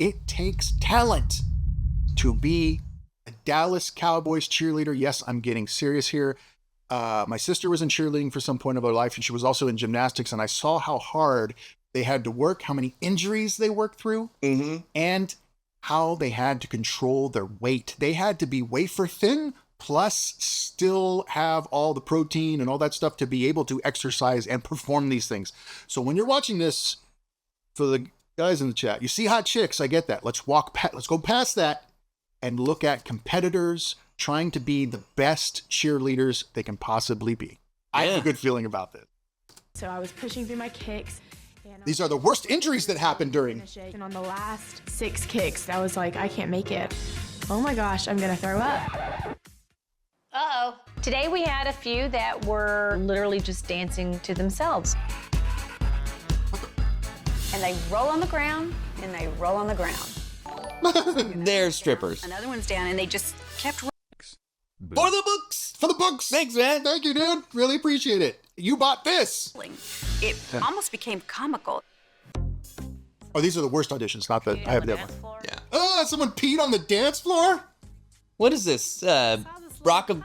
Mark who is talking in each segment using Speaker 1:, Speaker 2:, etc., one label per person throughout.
Speaker 1: It takes talent to be a Dallas Cowboys cheerleader. Yes, I'm getting serious here. My sister was in cheerleading for some point of her life, and she was also in gymnastics, and I saw how hard they had to work, how many injuries they worked through, and how they had to control their weight. They had to be wafer thin, plus still have all the protein and all that stuff to be able to exercise and perform these things. So when you're watching this, for the guys in the chat, you see hot chicks, I get that. Let's go past that and look at competitors trying to be the best cheerleaders they can possibly be. I have a good feeling about this.
Speaker 2: So I was pushing through my kicks.
Speaker 1: These are the worst injuries that happened during.
Speaker 2: And on the last 6 kicks, I was like, I can't make it. Oh my gosh, I'm gonna throw up.
Speaker 3: Uh-oh. Today we had a few that were literally just dancing to themselves. And they roll on the ground, and they roll on the ground.
Speaker 4: They're strippers.
Speaker 3: Another one's down, and they just kept
Speaker 4: For the books!
Speaker 1: For the books!
Speaker 4: Thanks, man.
Speaker 1: Thank you, dude. Really appreciate it. You bought this.
Speaker 3: rolling. It almost became comical.
Speaker 1: Oh, these are the worst auditions, not that I have the other one.
Speaker 4: Yeah.
Speaker 1: Oh, someone peed on the dance floor?
Speaker 4: What is this? Rock of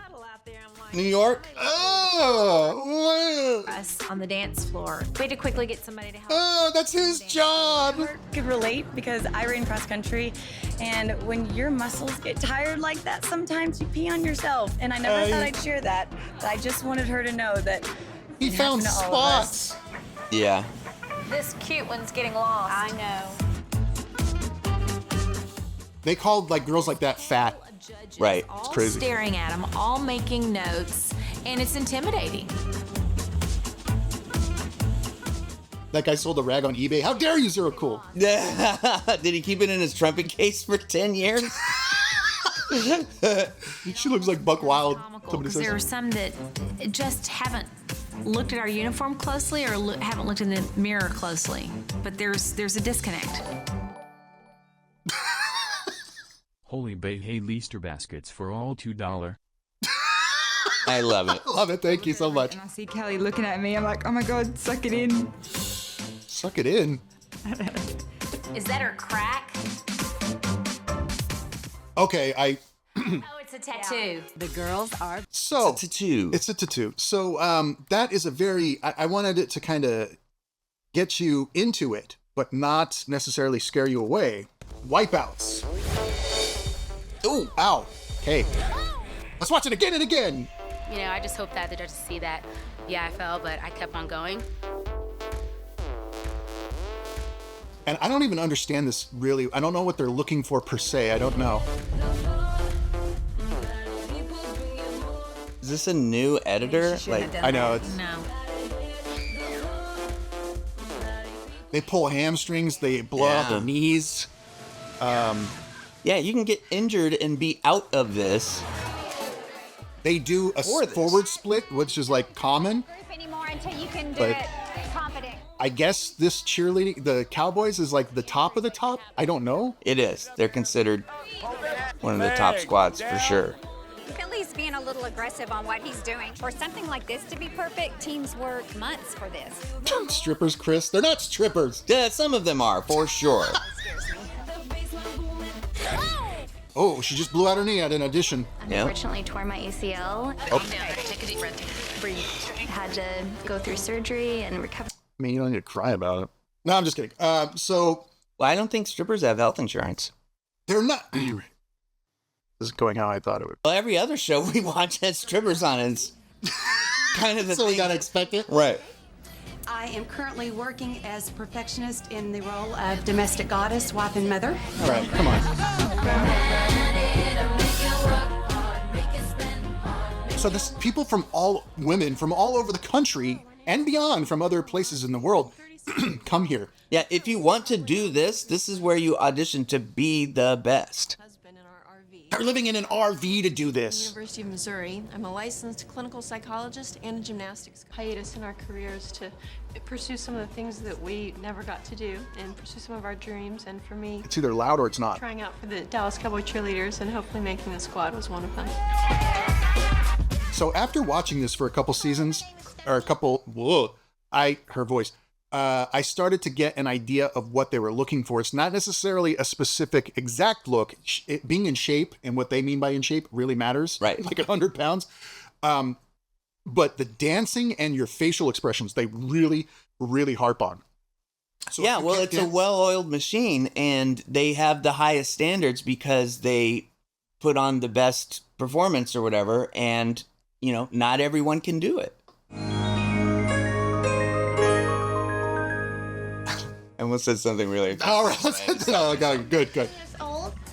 Speaker 4: New York?
Speaker 1: Oh,
Speaker 5: Us on the dance floor. We had to quickly get somebody to help.
Speaker 1: oh, that's his job.
Speaker 6: Could relate because I ran cross country, and when your muscles get tired like that, sometimes you pee on yourself. And I never thought I'd share that, but I just wanted her to know that
Speaker 1: He
Speaker 6: it
Speaker 1: found
Speaker 6: happened to all of us.
Speaker 1: spots.
Speaker 4: Yeah.
Speaker 5: This cute one's getting lost.
Speaker 3: I know.
Speaker 1: They called like girls like that fat.
Speaker 4: Right.
Speaker 5: All
Speaker 1: crazy.
Speaker 5: staring at them, all making notes, and it's intimidating.
Speaker 1: That guy sold a rag on eBay. How dare you, Zero Cool?
Speaker 4: Did he keep it in his trumpet case for 10 years?
Speaker 1: She looks like Buck Wild. Somebody
Speaker 5: Because
Speaker 1: says.
Speaker 5: there are some that just haven't looked at our uniform closely or haven't looked in the mirror closely. But there's a disconnect.
Speaker 7: Holy Bay Hay Leaster baskets for all $2.
Speaker 4: I love it.
Speaker 1: Love it. Thank you so much.
Speaker 8: And I see Kelly looking at me. I'm like, oh my God, suck it in.
Speaker 1: Suck it in.
Speaker 5: Is that her crack?
Speaker 1: Okay,
Speaker 5: Oh, it's a tattoo.
Speaker 3: The girls are.
Speaker 1: so
Speaker 4: It's a tattoo.
Speaker 1: It's a tattoo. So that is a very. I wanted it to kind of get you into it, but not necessarily scare you away. Wipeouts. Ooh, ow. Okay. Let's watch it again and again.
Speaker 9: You know, I just hope that the judges see that, yeah, I fell, but I kept on going.
Speaker 1: And I don't even understand this really. I don't know what they're looking for per se. I don't know.
Speaker 4: Is this a new editor? Like,
Speaker 1: I know it's.
Speaker 5: No.
Speaker 1: They pull hamstrings. They blow out their
Speaker 4: Yeah.
Speaker 1: knees.
Speaker 4: yeah, you can get injured and be out of this.
Speaker 1: They do a
Speaker 4: For this.
Speaker 1: forward split, which is like common.
Speaker 3: Anymore until you can do
Speaker 1: But-
Speaker 3: it confident.
Speaker 1: I guess this cheerleading, the Cowboys is like the top of the top. I don't know.
Speaker 4: It is. They're considered one of the top squads for sure.
Speaker 3: Philly's being a little aggressive on what he's doing. For something like this to be perfect, teams work months for this.
Speaker 1: Strippers, Chris. They're not strippers.
Speaker 4: Yeah, some of them are, for sure.
Speaker 1: Oh, she just blew out her knee at an audition.
Speaker 4: Yeah.
Speaker 10: Unfortunately, tore my ACL.
Speaker 9: Take a deep breath.
Speaker 10: Breathe. Had to go through surgery and recover.
Speaker 1: I mean, you don't need to cry about it. No, I'm just kidding. So
Speaker 4: Well, I don't think strippers have health insurance.
Speaker 1: they're not. This is going how I thought it would.
Speaker 4: Well, every other show we watch has strippers on it. It's kind of the
Speaker 1: So
Speaker 4: thing.
Speaker 1: we gotta expect it.
Speaker 4: Right.
Speaker 6: I am currently working as perfectionist in the role of domestic goddess, wife, and mother.
Speaker 1: All right, come on. So this people from women from all over the country and beyond, from other places in the world, come here.
Speaker 4: Yeah, if you want to do this, this is where you audition to be the best.
Speaker 2: Husband in our RV.
Speaker 1: They're living in an RV to do this.
Speaker 2: University of Missouri. I'm a licensed clinical psychologist and a gymnastics hiatus in our careers to pursue some of the things that we never got to do and pursue some of our dreams. And for me,
Speaker 1: It's either loud or it's not.
Speaker 2: trying out for the Dallas Cowboy cheerleaders and hopefully making the squad was one of them.
Speaker 1: So after watching this for a couple seasons, or her voice, I started to get an idea of what they were looking for. It's not necessarily a specific exact look. Being in shape and what they mean by in shape really matters.
Speaker 4: Right.
Speaker 1: Like 100 pounds. But the dancing and your facial expressions, they really, really harp on. So
Speaker 4: yeah, well, it's a well-oiled machine, and they have the highest standards because they put on the best performance or whatever, and, you know, not everyone can do it. I almost said something really...
Speaker 1: All right. Good.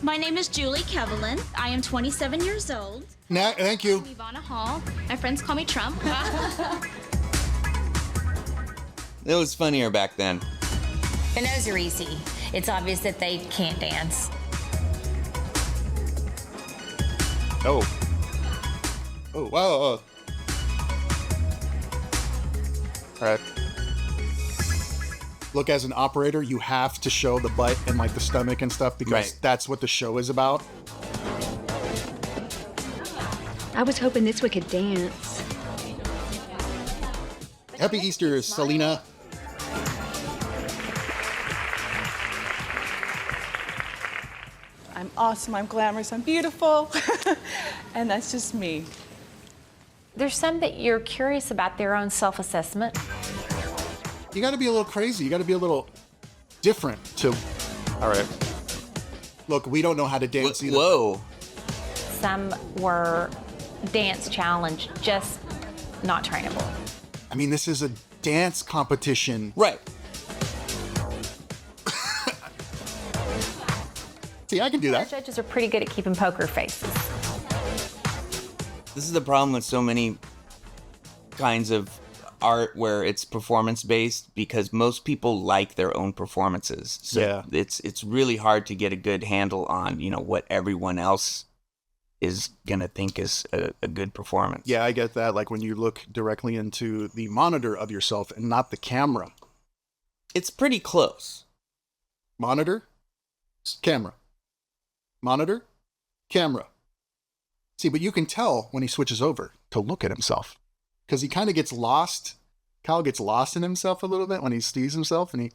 Speaker 11: My name is Julie Kevelin. I am 27 years old.
Speaker 1: Thank you.
Speaker 11: I'm Ivana Hall. My friends call me Trump.
Speaker 4: It was funnier back then.
Speaker 5: The nose are easy. It's obvious that they can't dance.
Speaker 1: Oh, wow. All right. Look, as an operator, you have to show the butt and like the stomach and stuff because that's what the show is about.
Speaker 12: I was hoping this one could dance.
Speaker 1: Happy Easter, Selena.
Speaker 13: I'm awesome, I'm glamorous, I'm beautiful. And that's just me.
Speaker 14: There's some that you're curious about their own self-assessment.
Speaker 1: You got to be a little crazy. You got to be a little different to... All right. Look, we don't know how to dance either.
Speaker 4: Whoa.
Speaker 14: Some were dance challenge, just not trainable.
Speaker 1: I mean, this is a dance competition.
Speaker 4: Right.
Speaker 1: See, I can do that.
Speaker 14: Our judges are pretty good at keeping poker faces.
Speaker 4: This is the problem with so many kinds of art where it's performance-based because most people like their own performances. So it's really hard to get a good handle on, you know, what everyone else is going to think is a good performance.
Speaker 1: Yeah, I get that. Like when you look directly into the monitor of yourself and not the camera.
Speaker 4: It's pretty close.
Speaker 1: Monitor, camera. Monitor, camera. See, but you can tell when he switches over to look at himself because he kind of gets lost. Kyle gets lost in himself a little bit when he sees himself and he...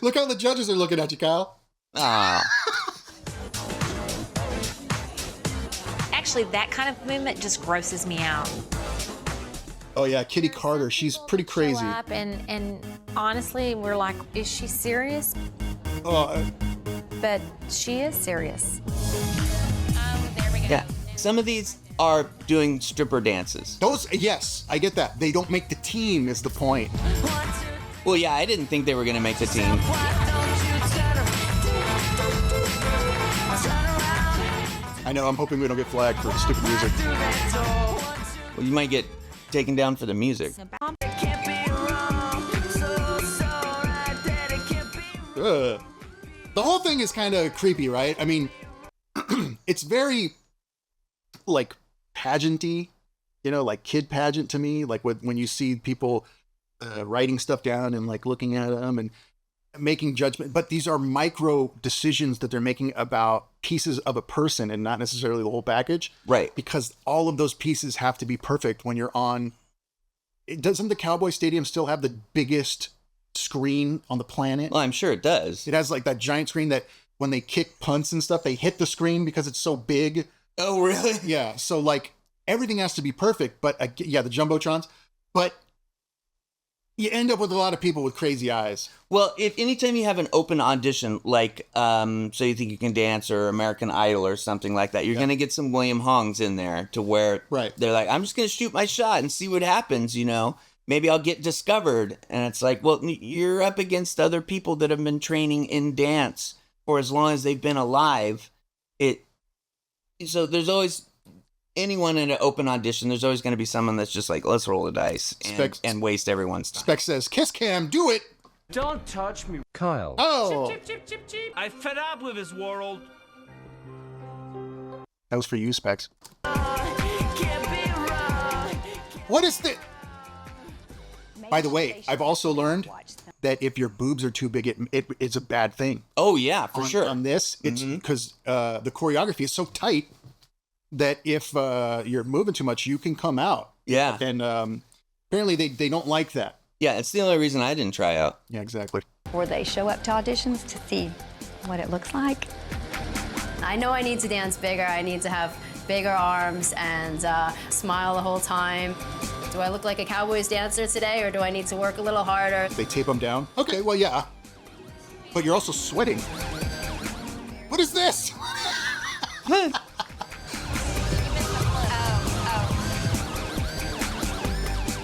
Speaker 1: Look how the judges are looking at you, Kyle.
Speaker 4: Ah.
Speaker 14: Actually, that kind of movement just grosses me out.
Speaker 1: Oh yeah, Kitty Carter, she's pretty crazy.
Speaker 14: Show up and honestly, we're like, is she serious? But she is serious.
Speaker 4: Yeah, some of these are doing stripper dances.
Speaker 1: Those, yes, I get that. They don't make the team is the point.
Speaker 4: Well, yeah, I didn't think they were going to make the team.
Speaker 1: I know, I'm hoping we don't get flagged for stupid music.
Speaker 4: Well, you might get taken down for the music.
Speaker 1: The whole thing is kind of creepy, right? I mean, it's very, like, pageanty, you know, like kid pageant to me. Like when you see people writing stuff down and, like, looking at them and making judgment. But these are micro decisions that they're making about pieces of a person and not necessarily the whole package.
Speaker 4: Right.
Speaker 1: Because all of those pieces have to be perfect when you're on. Doesn't the Cowboy Stadium still have the biggest screen on the planet?
Speaker 4: Well, I'm sure it does.
Speaker 1: It has like that giant screen that when they kick punts and stuff, they hit the screen because it's so big.
Speaker 4: Oh, really?
Speaker 1: Yeah. So like everything has to be perfect, but yeah, the Jumbotrons, but you end up with a lot of people with crazy eyes.
Speaker 4: Well, if anytime you have an open audition, like So You Think You Can Dance or American Idol or something like that, you're going to get some William Hongs in there to where they're like, I'm just going to shoot my shot and see what happens, you know? Maybe I'll get discovered. And it's like, well, you're up against other people that have been training in dance for as long as they've been alive. So there's always... anyone in an open audition, there's always going to be someone that's just like, let's roll the dice and waste everyone's time.
Speaker 1: Spec says, Kiss Cam, do it!
Speaker 15: Don't touch me, Kyle.
Speaker 1: Oh!
Speaker 15: Chip, chip, chip, chip, chip. I'm fed up with this world.
Speaker 1: That was for you, Specs. What is the... By the way, I've also learned that if your boobs are too big, it's a bad thing.
Speaker 4: Oh, yeah, for sure.
Speaker 1: On this, it's because the choreography is so tight that if you're moving too much, you can come out.
Speaker 4: Yeah.
Speaker 1: And apparently they don't like that.
Speaker 4: Yeah, it's the only reason I didn't try out.
Speaker 1: Yeah, exactly.
Speaker 3: Or they show up to auditions to see what it looks like.
Speaker 16: I know I need to dance bigger. I need to have bigger arms and smile the whole time. Do I look like a Cowboys dancer today, or do I need to work a little harder?
Speaker 1: They tape them down. Okay, well, yeah. But you're also sweating. What is this?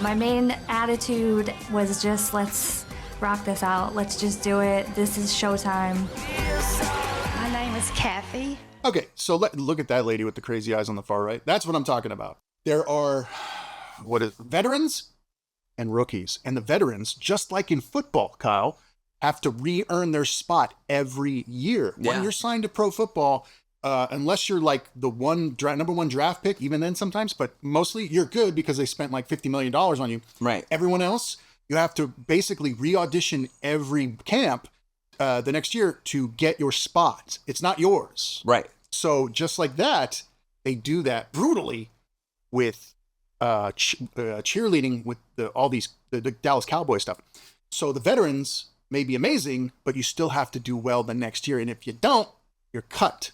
Speaker 12: My main attitude was just, let's rock this out. Let's just do it. This is showtime.
Speaker 3: My name is Kathy.
Speaker 1: Okay, so look at that lady with the crazy eyes on the far right. That's what I'm talking about. There are, veterans and rookies. And the veterans, just like in football, Kyle, have to re-earn their spot every year.
Speaker 4: Yeah.
Speaker 1: When you're signed to pro football, unless you're like the number one draft pick, even then sometimes, but mostly you're good because they spent like $50 million on you.
Speaker 4: Right.
Speaker 1: Everyone else, you have to basically re-audition every camp the next year to get your spot. It's not yours.
Speaker 4: Right.
Speaker 1: So just like that, they do that brutally with cheerleading with all the Dallas Cowboys stuff. So the veterans may be amazing, but you still have to do well the next year. And if you don't, you're cut.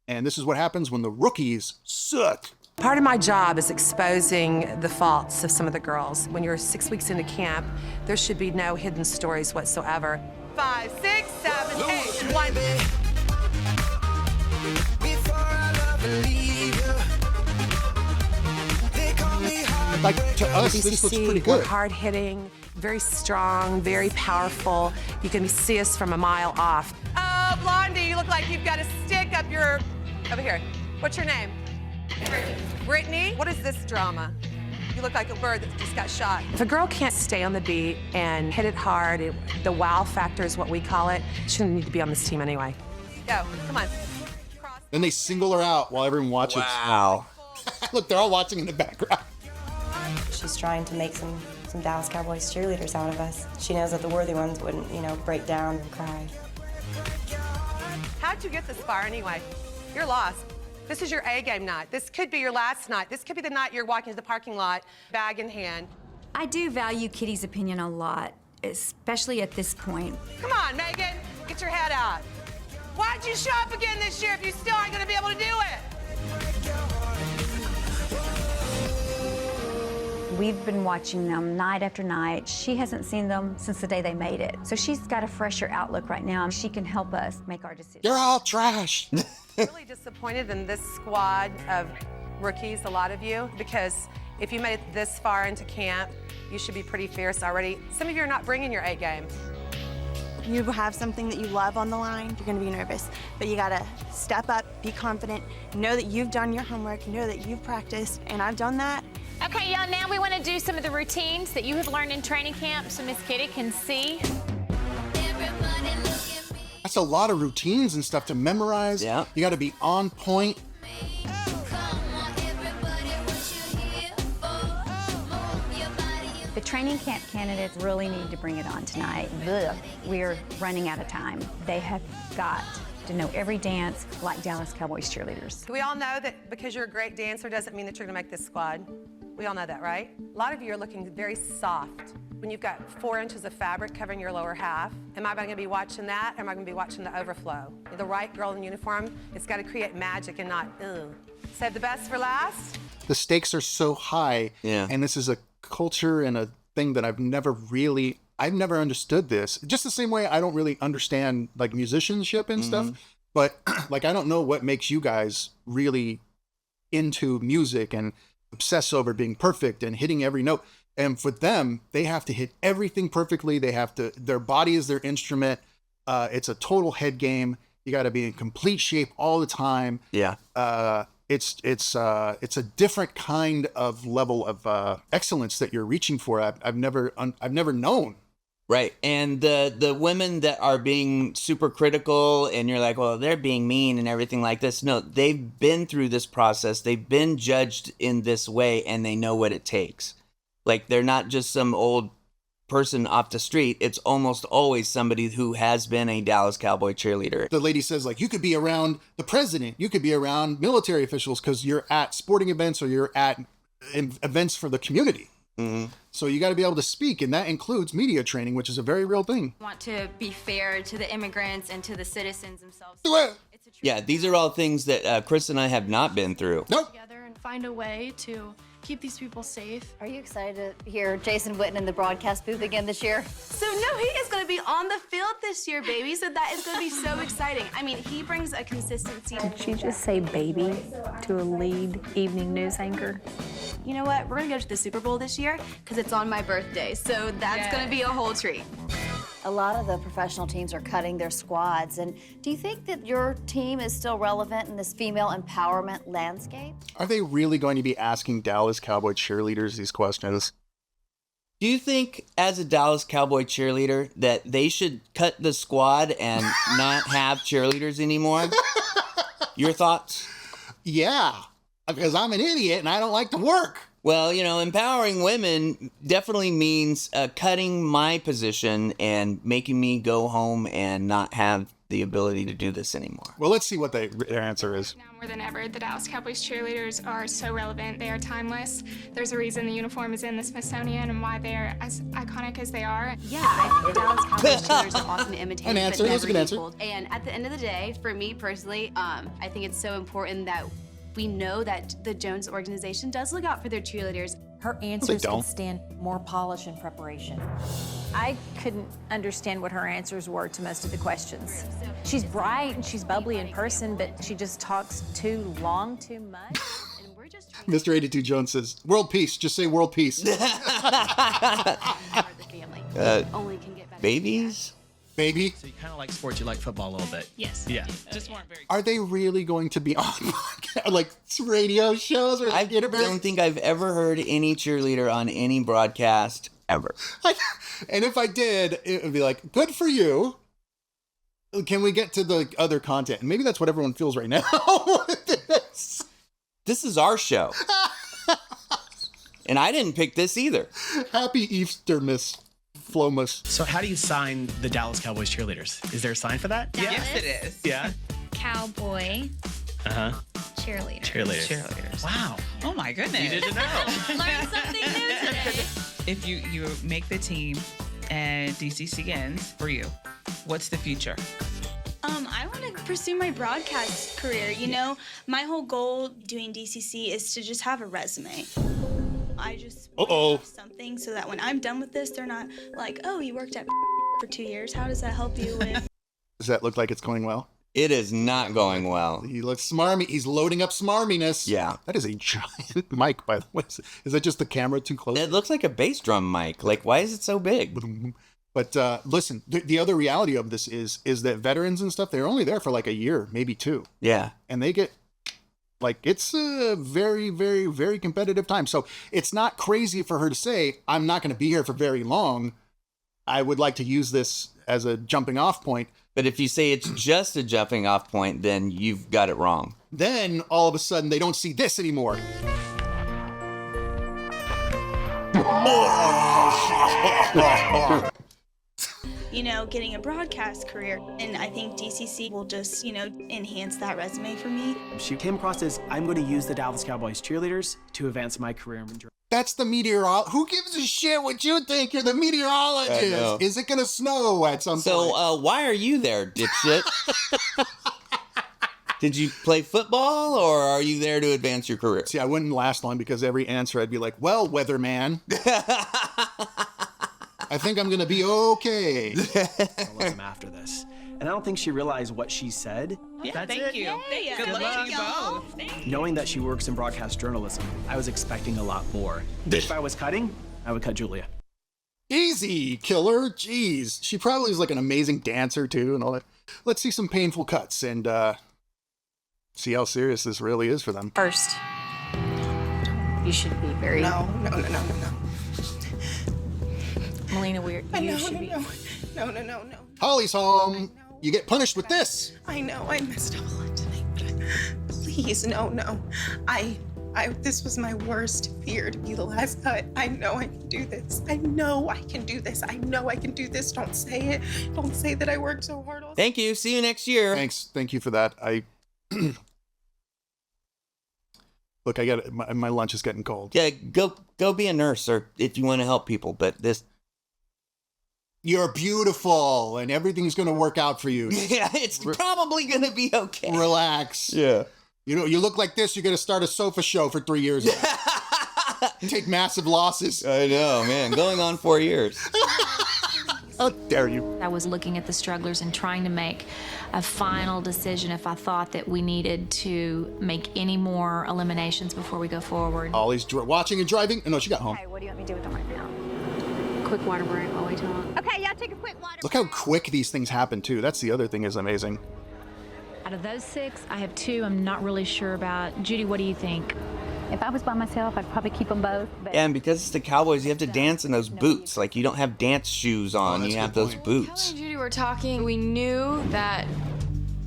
Speaker 1: And this is what happens when the rookies suck.
Speaker 17: Part of my job is exposing the faults of some of the girls. When you're 6 weeks into camp, there should be no hidden stories whatsoever. 5, 6, 7, 8, 1.
Speaker 1: Like, to us, this looks pretty good.
Speaker 17: We're hard-hitting, very strong, very powerful. You can see us from a mile off. Oh, Blondie, you look like you've got a stick up your... Over here. What's your name? Brittany. What is this drama? You look like a bird that just got shot. If a girl can't stay on the beat and hit it hard, the wow factor is what we call it, she shouldn't need to be on this team anyway. Go, come on.
Speaker 1: Then they single her out while everyone watches.
Speaker 4: Wow.
Speaker 1: Look, they're all watching in the background.
Speaker 18: She's trying to make some Dallas Cowboys cheerleaders out of us. She knows that the worthy ones wouldn't, break down and cry.
Speaker 17: How'd you get this far anyway? You're lost. This is your A-game night. This could be your last night. This could be the night you're walking to the parking lot, bag in hand.
Speaker 12: I do value Kitty's opinion a lot, especially at this point.
Speaker 17: Come on, Megan, get your head out. Why'd you show up again this year if you still aren't gonna be able to do it?
Speaker 12: We've been watching them night after night. She hasn't seen them since the day they made it. So she's got a fresher outlook right now. She can help us make our decisions.
Speaker 1: You're all trash.
Speaker 17: Really disappointed in this squad of rookies, a lot of you, because if you made it this far into camp, you should be pretty fierce already. Some of you are not bringing your A game.
Speaker 19: You have something that you love on the line, you're gonna be nervous, but you gotta step up, be confident, know that you've done your homework, know that you've practiced, and I've done that.
Speaker 5: Okay, y'all, now we want to do some of the routines that you have learned in training camp so Miss Kitty can see.
Speaker 1: That's a lot of routines and stuff to memorize.
Speaker 4: Yeah.
Speaker 1: You got to be on point.
Speaker 3: The training camp candidates really need to bring it on tonight. We're running out of time. They have got to know every dance like Dallas Cowboys cheerleaders.
Speaker 17: Do we all know that because you're a great dancer doesn't mean that you're gonna make this squad? We all know that, right? A lot of you are looking very soft when you've got 4 inches of fabric covering your lower half. Am I gonna be watching that, or am I gonna be watching the overflow? The right girl in uniform, it's gotta create magic and not, ugh. Save the best for last.
Speaker 1: The stakes are so high.
Speaker 4: Yeah.
Speaker 1: And this is a culture and a thing that I've never understood this. Just the same way I don't really understand like musicianship and stuff. But like, I don't know what makes you guys really into music and obsess over being perfect and hitting every note. And for them, they have to hit everything perfectly. Their body is their instrument. It's a total head game. You got to be in complete shape all the time.
Speaker 4: Yeah.
Speaker 1: It's a different kind of level of excellence that you're reaching for. I've never known.
Speaker 4: Right. And the women that are being super critical and you're like, well, they're being mean and everything like this. No, they've been through this process. They've been judged in this way and they know what it takes. Like, they're not just some old person off the street. It's almost always somebody who has been a Dallas Cowboy cheerleader.
Speaker 1: The lady says, like, you could be around the president. You could be around military officials because you're at sporting events or you're at events for the community. Mm-hmm. So you got to be able to speak, and that includes media training, which is a very real thing.
Speaker 20: Want to be fair to the immigrants and to the citizens themselves.
Speaker 4: Yeah, these are all things that Chris and I have not been through.
Speaker 1: Nope.
Speaker 2: Together and find a way to keep these people safe.
Speaker 3: Are you excited to hear Jason Witten in the broadcast booth again this year?
Speaker 19: So no, he is going to be on the field this year, baby. So that is going to be so exciting. I mean, he brings a consistency.
Speaker 21: Did she just say baby to a lead evening news anchor?
Speaker 19: You know what? We're going to go to the Super Bowl this year because it's on my birthday. So that's going to be a whole treat.
Speaker 3: A lot of the professional teams are cutting their squads. And do you think that your team is still relevant in this female empowerment landscape?
Speaker 1: Are they really going to be asking Dallas Cowboy cheerleaders these questions?
Speaker 4: Do you think, as a Dallas Cowboy cheerleader, that they should cut the squad and not have cheerleaders anymore? Your thoughts?
Speaker 1: Yeah, because I'm an idiot and I don't like to work.
Speaker 4: Well, you know, empowering women definitely means cutting my position and making me go home and not have the ability to do this anymore.
Speaker 1: Well, let's see what their answer is.
Speaker 22: Now more than ever, the Dallas Cowboys cheerleaders are so relevant. They are timeless. There's a reason the uniform is in the Smithsonian and why they're as iconic as they are.
Speaker 6: Yeah, I think Dallas Cowboys cheerleaders are often imitated,
Speaker 1: An answer.
Speaker 6: but
Speaker 1: That's a
Speaker 6: never
Speaker 1: good answer.
Speaker 6: equaled. And at the end of the day, for me personally, I think it's so important that we know that the Jones organization does look out for their cheerleaders.
Speaker 5: Her answers could stand more polish and preparation. I couldn't understand what her answers were to most of the questions. She's bright and she's bubbly in person, but she just talks too long, too much.
Speaker 1: Mr. 82 Jones says, world peace. Just say world peace.
Speaker 4: Babies?
Speaker 1: Baby?
Speaker 23: So you kind of like sports, you like football a little bit.
Speaker 22: Yes.
Speaker 23: Yeah.
Speaker 22: Just weren't very.
Speaker 1: Are they really going to be on like radio shows? Or
Speaker 4: I don't think I've ever heard any cheerleader on any broadcast ever.
Speaker 1: And if I did, it would be like, good for you. Can we get to the other content? And maybe that's what everyone feels right now.
Speaker 4: This is our show. And I didn't pick this either.
Speaker 1: Happy Easter, Miss Flomus.
Speaker 23: So how do you sign the Dallas Cowboys cheerleaders? Is there a sign for that?
Speaker 11: Yes, it is.
Speaker 23: Yeah.
Speaker 11: Cowboy cheerleaders.
Speaker 23: Cheerleaders. Wow.
Speaker 11: Oh my goodness.
Speaker 23: You didn't know.
Speaker 11: Learned something new today. If you make the team and DCC ends for you, what's the future?
Speaker 24: I want to pursue my broadcast career. You know, my whole goal doing DCC is to just have a resume. I just want to have something so that when I'm done with this, they're not like, oh, you worked at for 2 years. How does that help you with?
Speaker 1: Does that look like it's going well?
Speaker 4: It is not going well.
Speaker 1: He looks smarmy. He's loading up smarminess.
Speaker 4: Yeah.
Speaker 1: That is a giant mic, by the way. Is that just the camera too close?
Speaker 4: It looks like a bass drum mic. Like, why is it so big?
Speaker 1: But listen, the other reality of this is that veterans and stuff, they're only there for like a year, maybe 2.
Speaker 4: Yeah.
Speaker 1: And they get, like, it's a very, very, very competitive time. So it's not crazy for her to say, I'm not going to be here for very long. I would like to use this as a jumping off point.
Speaker 4: But if you say it's just a jumping off point, then you've got it wrong.
Speaker 1: Then all of a sudden they don't see this anymore.
Speaker 24: You know, getting a broadcast career. And I think DCC will just, you know, enhance that resume for me.
Speaker 23: She came across as, I'm going to use the Dallas Cowboys cheerleaders to advance my career in journalism.
Speaker 1: That's the meteorologist. Who gives a shit what you think? You're the meteorologist. Is it going to snow at some point?
Speaker 4: So why are you there, dipshit? Did you play football or are you there to advance your career?
Speaker 1: See, I wouldn't last long because every answer I'd be like, well, weatherman. I think I'm going to be okay.
Speaker 23: Journalism after this. And I don't think she realized what she said.
Speaker 11: Yeah,
Speaker 23: That's
Speaker 11: thank
Speaker 23: it.
Speaker 11: you. Good luck to you both.
Speaker 23: Knowing that she works in broadcast journalism, I was expecting a lot more. If I was cutting, I would cut Julia.
Speaker 1: Easy, killer. Jeez. She probably is like an amazing dancer, too, and all that. Let's see some painful cuts and see how serious this really is for them.
Speaker 3: First, you should be very...
Speaker 19: No.
Speaker 5: Melina, you should be...
Speaker 19: No.
Speaker 1: Holly's home. You get punished with this.
Speaker 19: I know I messed up a lot tonight, but please, no. This was my worst fear to be the last cut. I know I can do this. I know I can do this. Don't say it. Don't say that I worked so hard.
Speaker 4: Thank you. See you next year.
Speaker 1: Thanks. Thank you for that. Look, I got my lunch is getting cold.
Speaker 4: Yeah, go be a nurse, or if you want to help people. But this,
Speaker 1: you're beautiful, and everything's going to work out for you.
Speaker 4: Yeah, it's probably going to be okay.
Speaker 1: Relax.
Speaker 4: Yeah.
Speaker 1: You know, you look like this, you're going to start a sofa show for 3 years. Take massive losses.
Speaker 4: I know, man. Going on 4 years.
Speaker 1: How dare you?
Speaker 5: I was looking at the strugglers and trying to make a final decision if I thought that we needed to make any more eliminations before we go forward.
Speaker 1: Ollie's watching and driving. Oh, no, she got home.
Speaker 12: Okay, what do you want me to do with them right now?
Speaker 5: Quick water break while we talk.
Speaker 12: Okay, y'all take a quick water
Speaker 1: Look how quick these things happen, too. That's the other thing is amazing.
Speaker 5: Out of those 6, I have 2 I'm not really sure about. Judy, what do you think?
Speaker 3: If I was by myself, I'd probably keep them both. But
Speaker 4: Yeah, and because it's the Cowboys, you have to dance in those boots. Like, you don't have dance shoes on. You have those boots.
Speaker 2: Kelly and Judy were talking. We knew that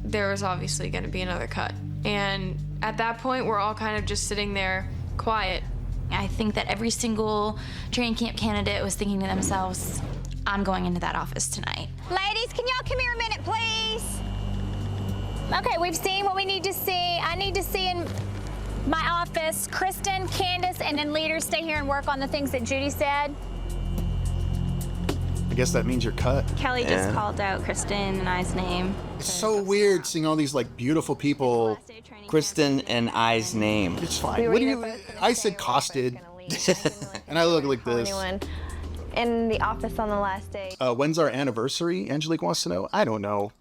Speaker 2: there was obviously going to be another cut. And at that point, we're all kind of just sitting there quiet.
Speaker 5: I think that every single training camp candidate was thinking to themselves, I'm going into that office tonight.
Speaker 12: Ladies, can y'all come here a minute, please? Okay, we've seen what we need to see. I need to see in my office, Kristen, Candace, and then leaders stay here and work on the things that Judy said.
Speaker 1: I guess that means you're cut.
Speaker 20: Kelly just called out Kristen and I's name.
Speaker 1: It's so weird seeing all these like beautiful people.
Speaker 4: Kristen and I's name.
Speaker 1: It's fine. What do you? I said costed, and I look like this.
Speaker 12: In the office on the last day.
Speaker 1: When's our anniversary? Angelique wants to know. I don't know.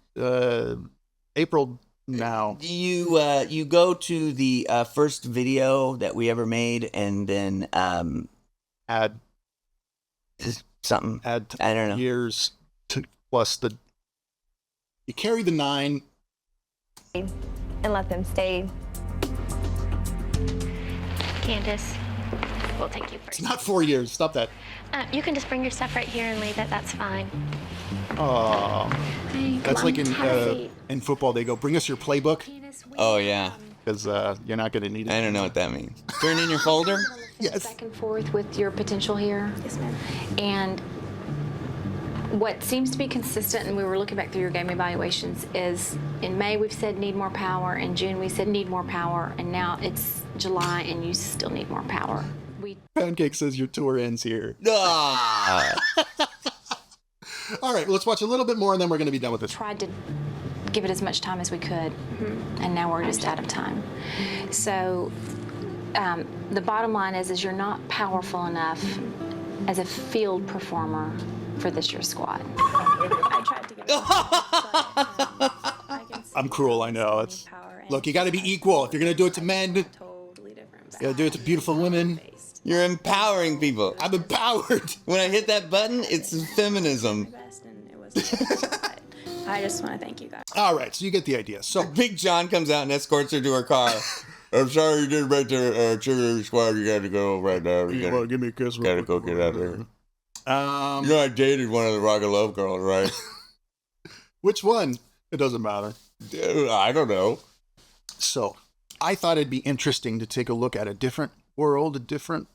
Speaker 1: April now.
Speaker 4: You go to the first video that we ever made, and then
Speaker 1: add
Speaker 4: something.
Speaker 1: Add
Speaker 4: I don't know.
Speaker 1: Years to plus the. You carry the 9.
Speaker 12: And let them stay.
Speaker 7: Candace, we'll take you first.
Speaker 1: It's not 4 years. Stop that.
Speaker 7: You can just bring your stuff right here and leave it. That's fine.
Speaker 1: Oh, that's like in football. They go, bring us your playbook.
Speaker 4: Oh yeah,
Speaker 1: because you're not going to need it.
Speaker 4: I don't know what that means. Turn in your folder.
Speaker 1: Yes.
Speaker 5: Back and forth with your potential here.
Speaker 12: Yes, ma'am.
Speaker 5: And what seems to be consistent, and we were looking back through your game evaluations, is in May we've said need more power, in June we said need more power, and now it's July and you still need more power.
Speaker 1: Pancake says your tour ends here. All right, let's watch a little bit more and then we're going to be done with this.
Speaker 5: Tried to give it as much time as we could, and now we're just out of time. So the bottom line is you're not powerful enough as a field performer for this year's squad.
Speaker 24: I tried to give it
Speaker 1: I'm cruel, I know. Look, you got to be equal. If you're going to do it to men, you got to do it to beautiful women.
Speaker 4: You're empowering people.
Speaker 1: I'm empowered.
Speaker 4: When I hit that button, it's feminism.
Speaker 24: I just want to thank you guys.
Speaker 1: All right, so you get the idea. So
Speaker 4: Big John comes out and escorts her to her car. I'm sorry you didn't make the cheerleader squad. You got to go right now. You
Speaker 1: gotta give me a kiss.
Speaker 4: Got to go get out there. You know, I dated one of the Rock and Love girls, right?
Speaker 1: Which one? It doesn't matter.
Speaker 4: I don't know.
Speaker 1: So I thought it'd be interesting to take a look at a different world, a different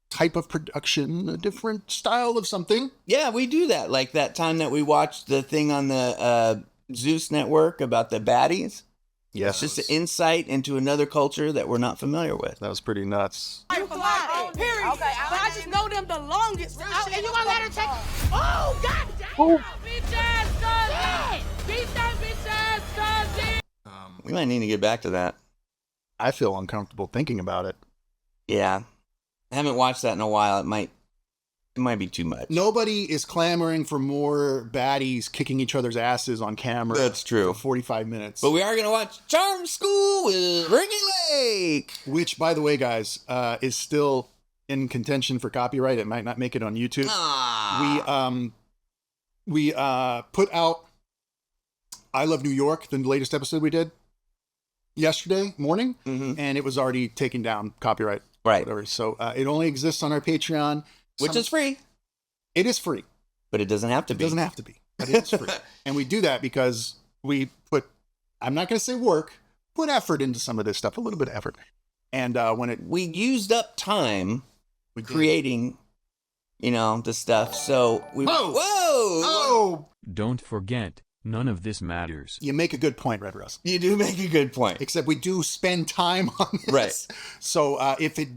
Speaker 1: type of production, a different style of something.
Speaker 4: Yeah, we do that. Like that time that we watched the thing on the Zeus Network about the baddies.
Speaker 1: Yes.
Speaker 4: It's just an insight into another culture that we're not familiar with.
Speaker 1: That was pretty nuts.
Speaker 8: Period. Okay, I just know them the longest. And you gonna let her take? Oh, God damn! Bitch ass cousin! Beat that bitch ass cousin!
Speaker 4: We might need to get back to that.
Speaker 1: I feel uncomfortable thinking about it.
Speaker 4: Yeah. I haven't watched that in a while. It might be too much.
Speaker 1: Nobody is clamoring for more baddies kicking each other's asses on camera.
Speaker 4: That's true.
Speaker 1: For 45 minutes.
Speaker 4: But we are going to watch Charm School with Ricky Lake.
Speaker 1: Which, by the way, guys, is still in contention for copyright. It might not make it on YouTube. We put out I Love New York, the latest episode we did yesterday morning, and it was already taken down, copyright.
Speaker 4: Right.
Speaker 1: Whatever. So it only exists on our Patreon.
Speaker 4: Which is free.
Speaker 1: It is free.
Speaker 4: But it doesn't have to be.
Speaker 1: It doesn't have to be. But it's free. And we do that because we put, I'm not going to say work, put effort into some of this stuff, a little bit of effort. And
Speaker 4: we used up time creating, the stuff. So we...
Speaker 1: Whoa!
Speaker 4: Whoa!
Speaker 1: Oh!
Speaker 9: Don't forget None of this matters.
Speaker 1: You make a good point, Red Russ.
Speaker 4: You do make a good point.
Speaker 1: Except we do spend time on this.
Speaker 4: Right.
Speaker 1: So if it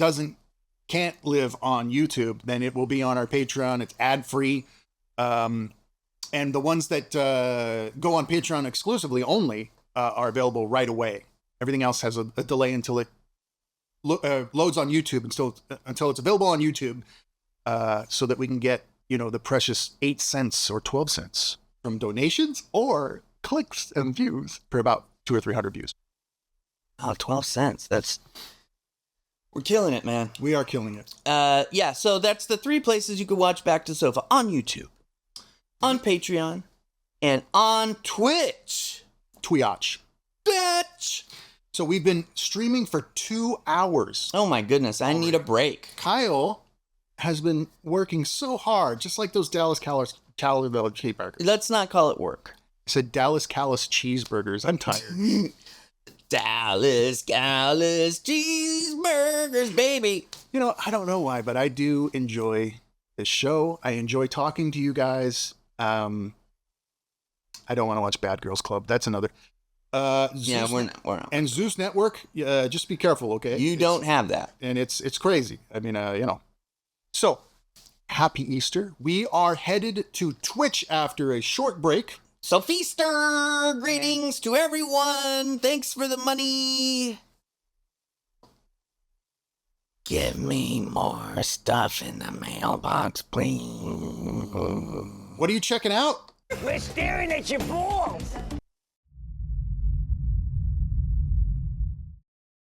Speaker 1: can't live on YouTube, then it will be on our Patreon. It's ad-free. And the ones that go on Patreon exclusively only are available right away. Everything else has a delay until it loads on YouTube, until it's available on YouTube, so that we can get, the precious 8 cents or 12 cents from donations or clicks and views for about 200 or 300 views.
Speaker 4: Oh, 12 cents. We're killing it, man.
Speaker 1: We are killing it.
Speaker 4: Yeah, so that's the 3 places you can watch Back to Sofa: on YouTube, on Patreon, and on Twitch.
Speaker 1: Twitch. So we've been streaming for 2 hours.
Speaker 4: Oh my goodness, I need a break.
Speaker 1: Kyle has been working so hard, just like those Dallas Callous cheeseburgers.
Speaker 4: Let's not call it work.
Speaker 1: I said Dallas Callous cheeseburgers. I'm tired.
Speaker 4: Dallas Callous cheeseburgers, baby.
Speaker 1: I don't know why, but I do enjoy this show. I enjoy talking to you guys. I don't want to watch Bad Girls Club. That's another.
Speaker 4: Yeah, we're not.
Speaker 1: And Zeus Network, just be careful, okay?
Speaker 4: You don't have that.
Speaker 1: And it's crazy. I mean, So, happy Easter. We are headed to Twitch after a short break.
Speaker 4: So, Feaster! Greetings to everyone! Thanks for the money! Give me more stuff in the mailbox, please.
Speaker 1: What are you checking out?
Speaker 8: We're staring at your balls.